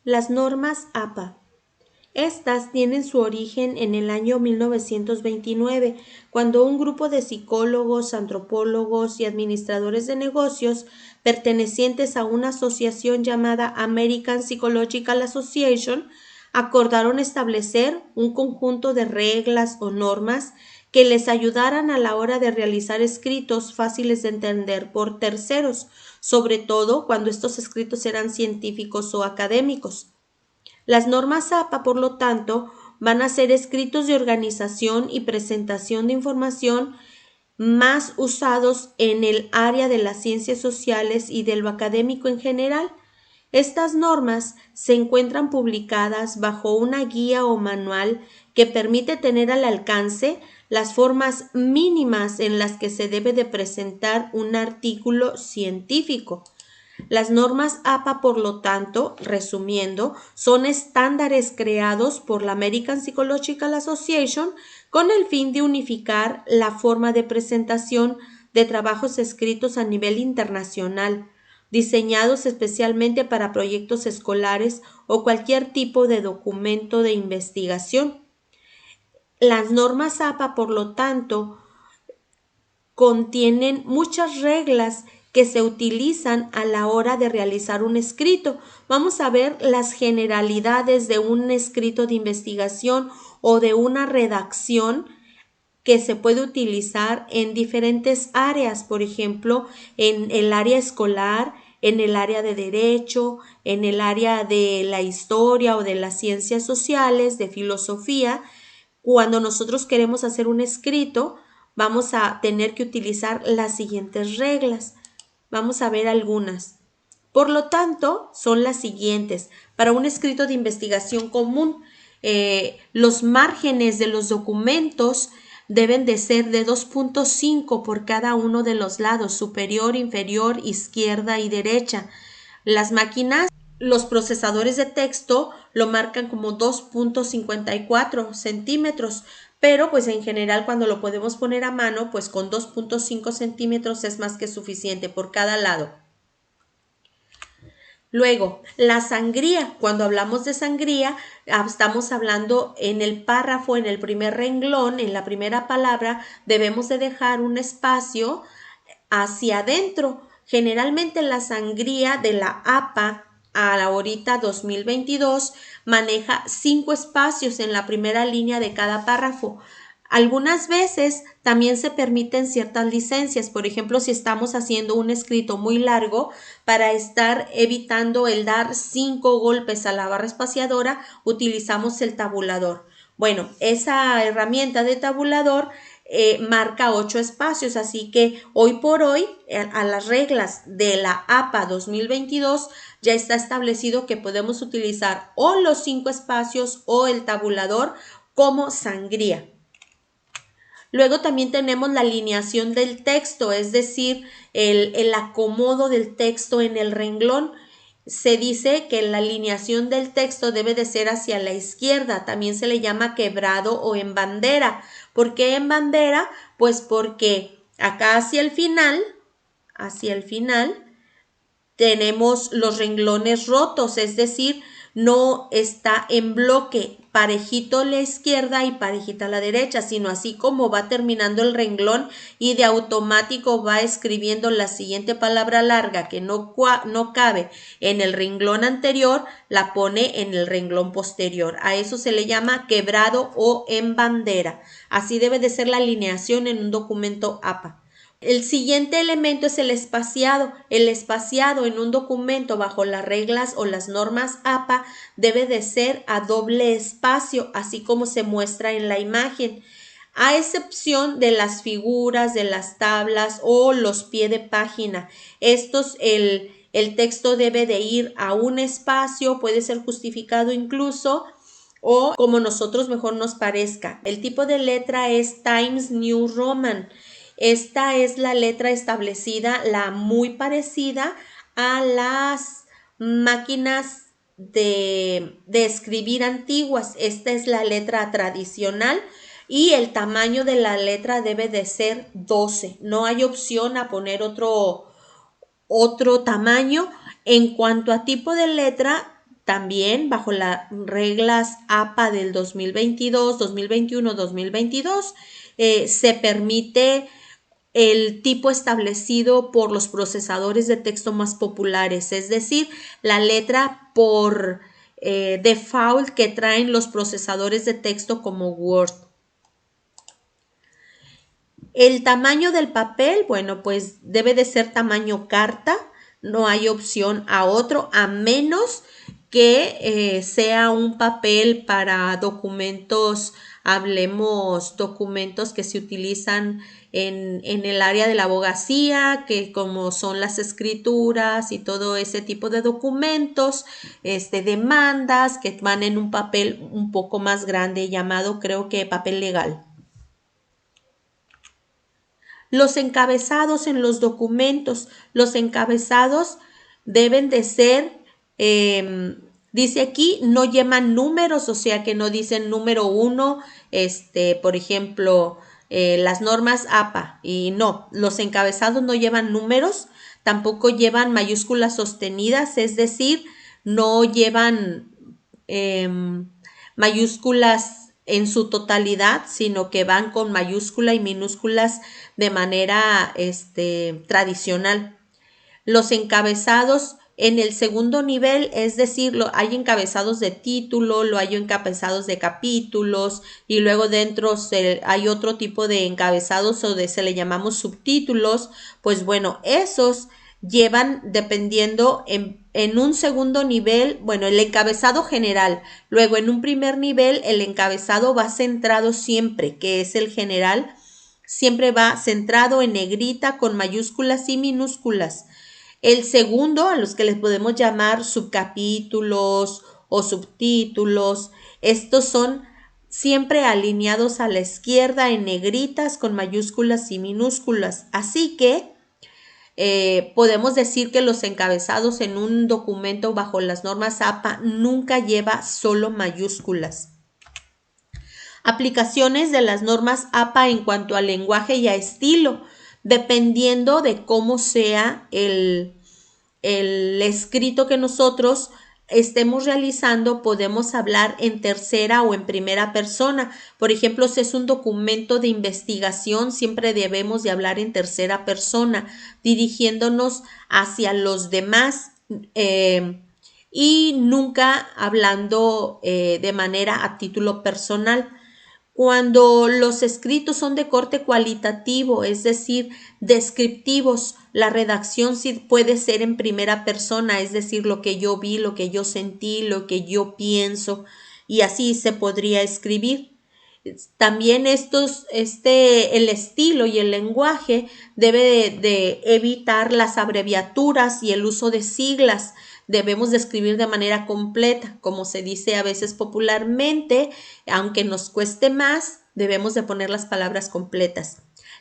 Las normas APA. Estas tienen su origen en el año 1929, cuando un grupo de psicólogos, antropólogos y administradores de negocios pertenecientes a una asociación llamada American Psychological Association acordaron establecer un conjunto de reglas o normas que les ayudaran a la hora de realizar escritos fáciles de entender por terceros, sobre todo cuando estos escritos eran científicos o académicos. Las normas APA, por lo tanto, van a ser escritos de organización y presentación de información más usados en el área de las ciencias sociales y de lo académico en general. Estas normas se encuentran publicadas bajo una guía o manual que permite tener al alcance las formas mínimas en las que se debe de presentar un artículo científico. Las normas APA, por lo tanto, resumiendo, son estándares creados por la American Psychological Association con el fin de unificar la forma de presentación de trabajos escritos a nivel internacional, diseñados especialmente para proyectos escolares o cualquier tipo de documento de investigación. Las normas APA, por lo tanto, contienen muchas reglas que se utilizan a la hora de realizar un escrito. Vamos a ver las generalidades de un escrito de investigación o de una redacción que se puede utilizar en diferentes áreas, por ejemplo, en el área escolar, en el área de derecho, en el área de la historia o de las ciencias sociales, de filosofía. Cuando nosotros queremos hacer un escrito, vamos a tener que utilizar las siguientes reglas. Vamos a ver algunas. Por lo tanto, son las siguientes. Para un escrito de investigación común, los márgenes de los documentos deben de ser de 2.5 por cada uno de los lados, superior, inferior, izquierda y derecha. Las máquinas, los procesadores de texto lo marcan como 2.54 centímetros, pero pues en general cuando lo podemos poner a mano, pues con 2.5 centímetros es más que suficiente por cada lado. Luego, la sangría. Cuando hablamos de sangría, estamos hablando en el párrafo, en el primer renglón, en la primera palabra, debemos de dejar un espacio hacia adentro. Generalmente la sangría de la APA a la ahorita 2022 maneja 5 espacios en la primera línea de cada párrafo. Algunas veces también se permiten ciertas licencias, por ejemplo, si estamos haciendo un escrito muy largo, para estar evitando el dar 5 golpes a la barra espaciadora, utilizamos el tabulador. Bueno, esa herramienta de tabulador marca 8 espacios, así que hoy por hoy a las reglas de la APA 2022 ya está establecido que podemos utilizar o los 5 espacios o el tabulador como sangría. Luego también tenemos la alineación del texto, es decir, el acomodo del texto en el renglón. Se dice que la alineación del texto debe de ser hacia la izquierda, también se le llama quebrado o en bandera. ¿Por qué en bandera? Pues porque acá hacia el final, tenemos los renglones rotos, es decir, no está en bloque parejito a la izquierda y parejita a la derecha, sino así como va terminando el renglón y de automático va escribiendo la siguiente palabra larga que no cabe en el renglón anterior, la pone en el renglón posterior. A eso se le llama quebrado o en bandera. Así debe de ser la alineación en un documento APA. El siguiente elemento es el espaciado. El espaciado en un documento bajo las reglas o las normas APA debe de ser a doble espacio, así como se muestra en la imagen, a excepción de las figuras, de las tablas o los pies de página. Estos, el texto debe de ir a un espacio, puede ser justificado incluso, o como nosotros mejor nos parezca. El tipo de letra es Times New Roman. Esta es la letra establecida, la muy parecida a las máquinas de escribir antiguas. Esta es la letra tradicional y el tamaño de la letra debe de ser 12. No hay opción a poner otro tamaño. En cuanto a tipo de letra, también bajo las reglas APA del 2022, 2021, 2022, se permite el tipo establecido por los procesadores de texto más populares, es decir, la letra por default que traen los procesadores de texto como Word. El tamaño del papel, bueno, pues debe de ser tamaño carta, no hay opción a otro, a menos que sea un papel para documentos, hablemos documentos que se utilizan en el área de la abogacía, que como son las escrituras y todo ese tipo de documentos, demandas que van en un papel un poco más grande llamado, creo que papel legal. Los encabezados en los documentos, los encabezados deben de ser, dice aquí, no llevan números, o sea que no dicen número 1, por ejemplo, las normas APA, y no, los encabezados no llevan números, tampoco llevan mayúsculas sostenidas, es decir, no llevan mayúsculas en su totalidad, sino que van con mayúscula y minúsculas de manera tradicional. Los encabezados en el segundo nivel, es decir, hay encabezados de título, hay encabezados de capítulos y luego dentro hay otro tipo de encabezados o se le llamamos subtítulos, pues bueno, esos llevan dependiendo en un segundo nivel, bueno, el encabezado general, luego en un primer nivel el encabezado va centrado siempre, que es el general, siempre va centrado en negrita con mayúsculas y minúsculas. El segundo, a los que les podemos llamar subcapítulos o subtítulos, estos son siempre alineados a la izquierda en negritas con mayúsculas y minúsculas. Así que podemos decir que los encabezados en un documento bajo las normas APA nunca lleva solo mayúsculas. Aplicaciones de las normas APA en cuanto al lenguaje y a estilo, dependiendo de cómo sea el escrito que nosotros estemos realizando, podemos hablar en tercera o en primera persona. Por ejemplo, si es un documento de investigación, siempre debemos de hablar en tercera persona, dirigiéndonos hacia los demás y nunca hablando de manera a título personal. Cuando los escritos son de corte cualitativo, es decir, descriptivos, la redacción sí puede ser en primera persona, es decir, lo que yo vi, lo que yo sentí, lo que yo pienso, y así se podría escribir. También el estilo y el lenguaje debe de evitar las abreviaturas y el uso de siglas. Debemos de escribir de manera completa, como se dice a veces popularmente, aunque nos cueste más, debemos de poner las palabras completas.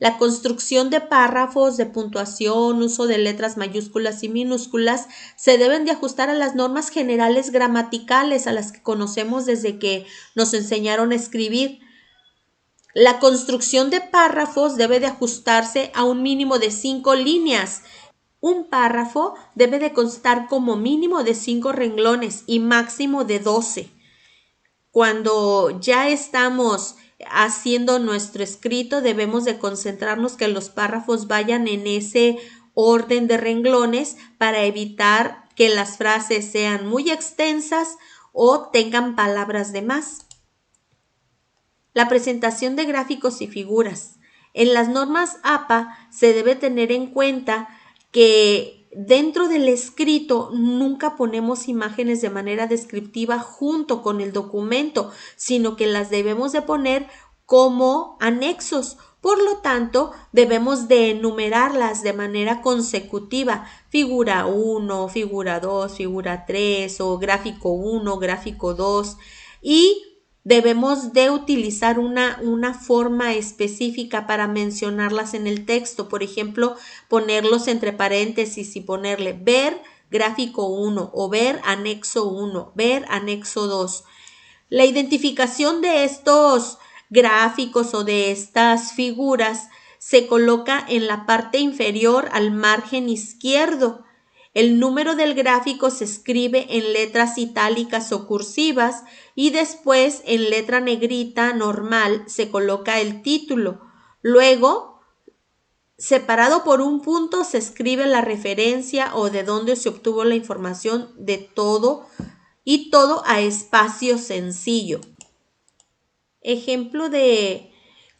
La construcción de párrafos, de puntuación, uso de letras mayúsculas y minúsculas se deben de ajustar a las normas generales gramaticales a las que conocemos desde que nos enseñaron a escribir. La construcción de párrafos debe de ajustarse a un mínimo de 5 líneas. Un párrafo debe de constar como mínimo de 5 renglones y máximo de 12. Cuando ya estamos haciendo nuestro escrito, debemos de concentrarnos que los párrafos vayan en ese orden de renglones para evitar que las frases sean muy extensas o tengan palabras de más. La presentación de gráficos y figuras. En las normas APA se debe tener en cuenta que dentro del escrito nunca ponemos imágenes de manera descriptiva junto con el documento, sino que las debemos de poner como anexos. Por lo tanto, debemos de enumerarlas de manera consecutiva, figura 1, figura 2, figura 3 o gráfico 1, gráfico 2 y debemos de utilizar una forma específica para mencionarlas en el texto. Por ejemplo, ponerlos entre paréntesis y ponerle ver gráfico 1 o ver anexo 1, ver anexo 2. La identificación de estos gráficos o de estas figuras se coloca en la parte inferior al margen izquierdo. El número del gráfico se escribe en letras itálicas o cursivas y después en letra negrita normal se coloca el título. Luego, separado por un punto, se escribe la referencia o de dónde se obtuvo la información de todo y todo a espacio sencillo. Ejemplo de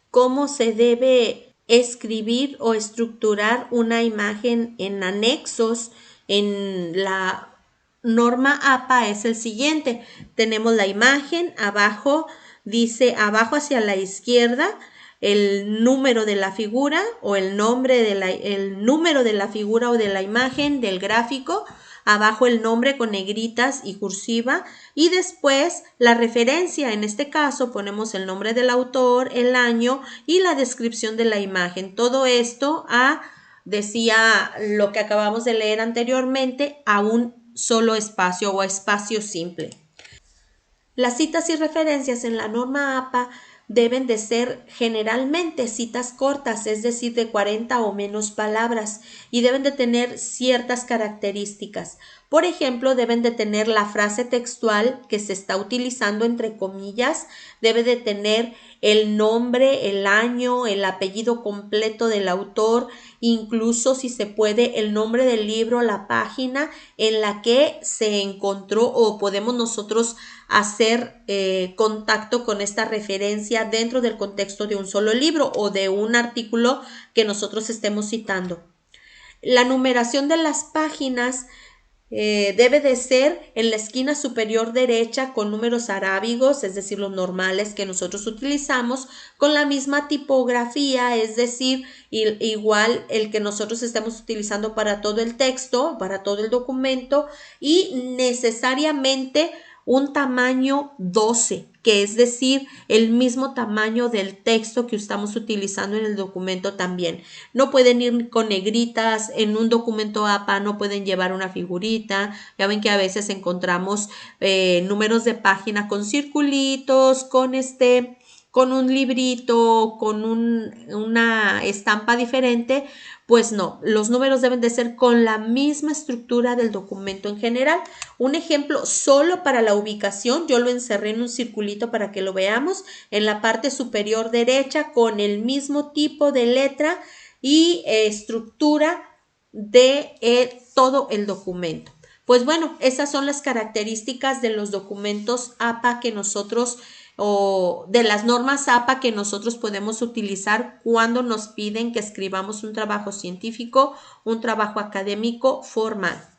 cómo se debe escribir o estructurar una imagen en anexos en la norma APA es el siguiente. Tenemos la imagen, abajo dice abajo hacia la izquierda el número de la figura o el número de la figura o de la imagen del gráfico, abajo el nombre con negritas y cursiva y después la referencia. En este caso ponemos el nombre del autor, el año y la descripción de la imagen. Todo esto decía lo que acabamos de leer anteriormente, a un solo espacio o a espacio simple. Las citas y referencias en la norma APA deben de ser generalmente citas cortas, es decir, de 40 o menos palabras, y deben de tener ciertas características. Por ejemplo, deben de tener la frase textual que se está utilizando entre comillas, debe de tener el nombre, el año, el apellido completo del autor, incluso si se puede el nombre del libro, la página en la que se encontró o podemos nosotros hacer contacto con esta referencia dentro del contexto de un solo libro o de un artículo que nosotros estemos citando. La numeración de las páginas debe de ser en la esquina superior derecha con números arábigos, es decir, los normales que nosotros utilizamos, con la misma tipografía, es decir, igual el que nosotros estamos utilizando para todo el texto, para todo el documento y necesariamente un tamaño 12, que es decir, el mismo tamaño del texto que estamos utilizando en el documento también. No pueden ir con negritas, en un documento APA no pueden llevar una figurita. Ya ven que a veces encontramos números de página con circulitos, con un librito, con una estampa diferente. Pues no, los números deben de ser con la misma estructura del documento en general. Un ejemplo solo para la ubicación, yo lo encerré en un circulito para que lo veamos, en la parte superior derecha con el mismo tipo de letra y estructura de todo el documento. Pues bueno, esas son las características de los documentos APA que nosotros o de las normas APA que nosotros podemos utilizar cuando nos piden que escribamos un trabajo científico, un trabajo académico formal.